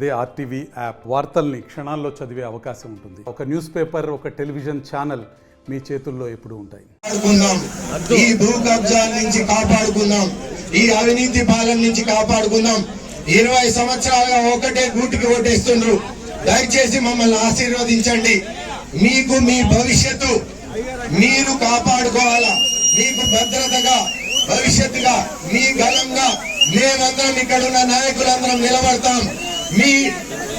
అదే RTV app వార్తల్ని క్షణాల్లో చదివే అవకాశం ఉంటుంది. ఒక న్యూస్ పేపర్, ఒక టెలివిజన్ ఛానల్ మీ చేతుల్లో ఎప్పుడూ ఉంటాయి. ఈ భూ కబ్జాల నుంచి కాపాడుకుందాం, ఈ అవినీతి పాలన నుంచి కాపాడుకుందాం. 20 సంవత్సరాలుగా ఒకటే గూటికి ఓటేస్తుండ్రు. దయచేసి మమ్మల్ని ఆశీర్వదించండి. మీకు మీ భవిష్యత్తు మీరు కాపాడుకోవాలా, మీకు భద్రతగా భవిష్యత్తుగా మీ గలంగా మేమందరం ఇక్కడున్న నాయకులందరం నిలబడతాం.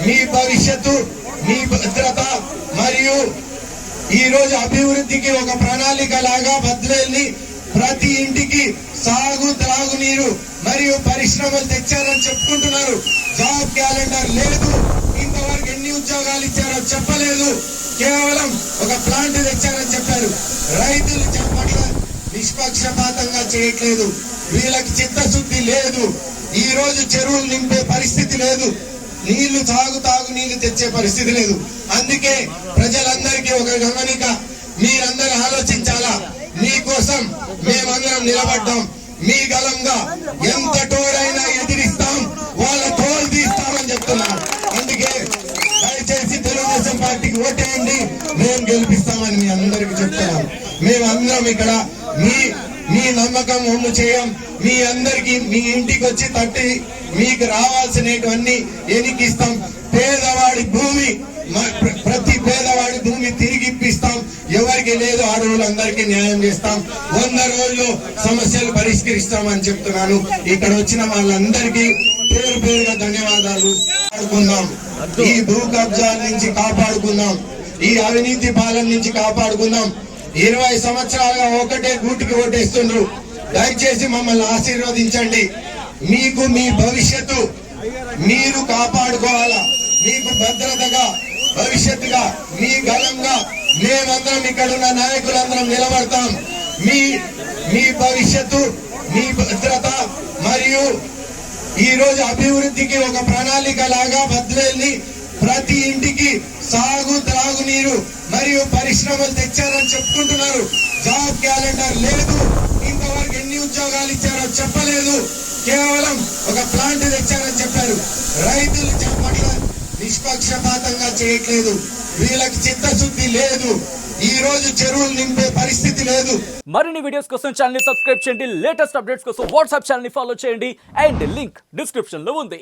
మీ భవిష్యత్తు, మీ భద్రత మరియు ఈ రోజు అభివృద్ధికి ఒక ప్రణాళిక లాగా బద్వేల్ని ప్రతి ఇంటికి సాగు త్రాగునీరు మరియు పరిశ్రమలు తెచ్చారని చెప్పుకుంటున్నారు. జాబ్ క్యాలెండర్ లేదు, ఇంతవరకు ఎన్ని ఉద్యోగాలు ఇచ్చారో చెప్పలేదు. కేవలం ఒక ప్లాంట్ తెచ్చారని చెప్పారు. రైతులు పట్ల నిష్పక్షపాతంగా చేయట్లేదు. వీళ్ళకి చిత్తశుద్ధి లేదు. ఈ రోజు చెరువులు నింపే పరిస్థితి లేదు, నీళ్లు తాగు నీళ్లు తెచ్చే పరిస్థితి లేదు. అందుకే ప్రజలందరికీ ఒక గమనిక, మీరందరూ ఆలోచించాలా. మీకోసం మేమందరం నిలబడ్డాం. మీ గలంగా ఎంత తోడైనా ఎదిరిస్తాం, వాళ్ళ తోలు తీస్తామని చెప్తున్నాం. అందుకే దయచేసి తెలుగుదేశం పార్టీకి ఓటేయండి, మేము గెలిపిస్తామని మీ అందరికి చెప్తున్నాం. మేమందరం ఇక్కడ మీ నమ్మకం ఒమ్ము చేయం. మీ అందరికి మీ ఇంటికి వచ్చి తట్టి మీకు రావాల్సినవన్నీ ఎనికిస్తాం. పేదవాడి భూమి, ప్రతి పేదవాడి భూమి తిరిగి ఇప్పిస్తాం. ఎవరికి లేదు అడవులందరికీ న్యాయం చేస్తాం. 100 రోజులు సమస్యలు పరిష్కరిస్తామని చెప్తున్నాను. ఇక్కడ వచ్చిన వాళ్ళందరికీ పేరు పేరుగా ధన్యవాదాలు. కాపాడుకుందాం, ఈ భూ కబ్జాల నుంచి కాపాడుకుందాం, ఈ అవినీతి పాలన నుంచి కాపాడుకుందాం. 20 సంవత్సరాలుగా ఒకటే గూటికి ఓటేస్తుండ్రు. దయచేసి మమ్మల్ని ఆశీర్వదించండి. మీకు మీ భవిష్యత్తు మీరు కాపాడుకోవాలా, మీకు భద్రతగా భవిష్యత్తుగా మీ గలంగా మేమందరం ఇక్కడున్న నాయకులందరం నిలబడతాం. మీ భవిష్యత్తు, మీ భద్రత మరియు ఈ రోజు అభివృద్ధికి ఒక ప్రణాళిక లాగా బద్వేల్ని ప్రతి ఇంటికి సాగు త్రాగునీరు మరియు పరిశ్రమలు తెచ్చారని చెప్పుకుంటున్నారు. జాబ్ క్యాలెండర్ లేదు, ఇంతవరకు ఎన్ని ఉద్యోగాలు ఇచ్చారో చెప్పలేదు. కేవలం ఒక ప్లాంట్ తెచ్చారని చెప్పారు. రైతులు పట్ల నిష్పక్షపాతంగా చేయట్లేదు. వీళ్ళకి చిత్తశుద్ధి లేదు. ఈ రోజు చెరువులు నింపే పరిస్థితి లేదు. మరిన్ని వీడియోస్ కోసం ఛానల్ ని సబ్స్క్రైబ్ చేయండి. లేటెస్ట్ అప్డేట్స్ కోసం వాట్సాప్ ఛానల్ ని ఫాలో చేయండి. అండ్ లింక్ డిస్క్రిప్షన్ లో ఉంది.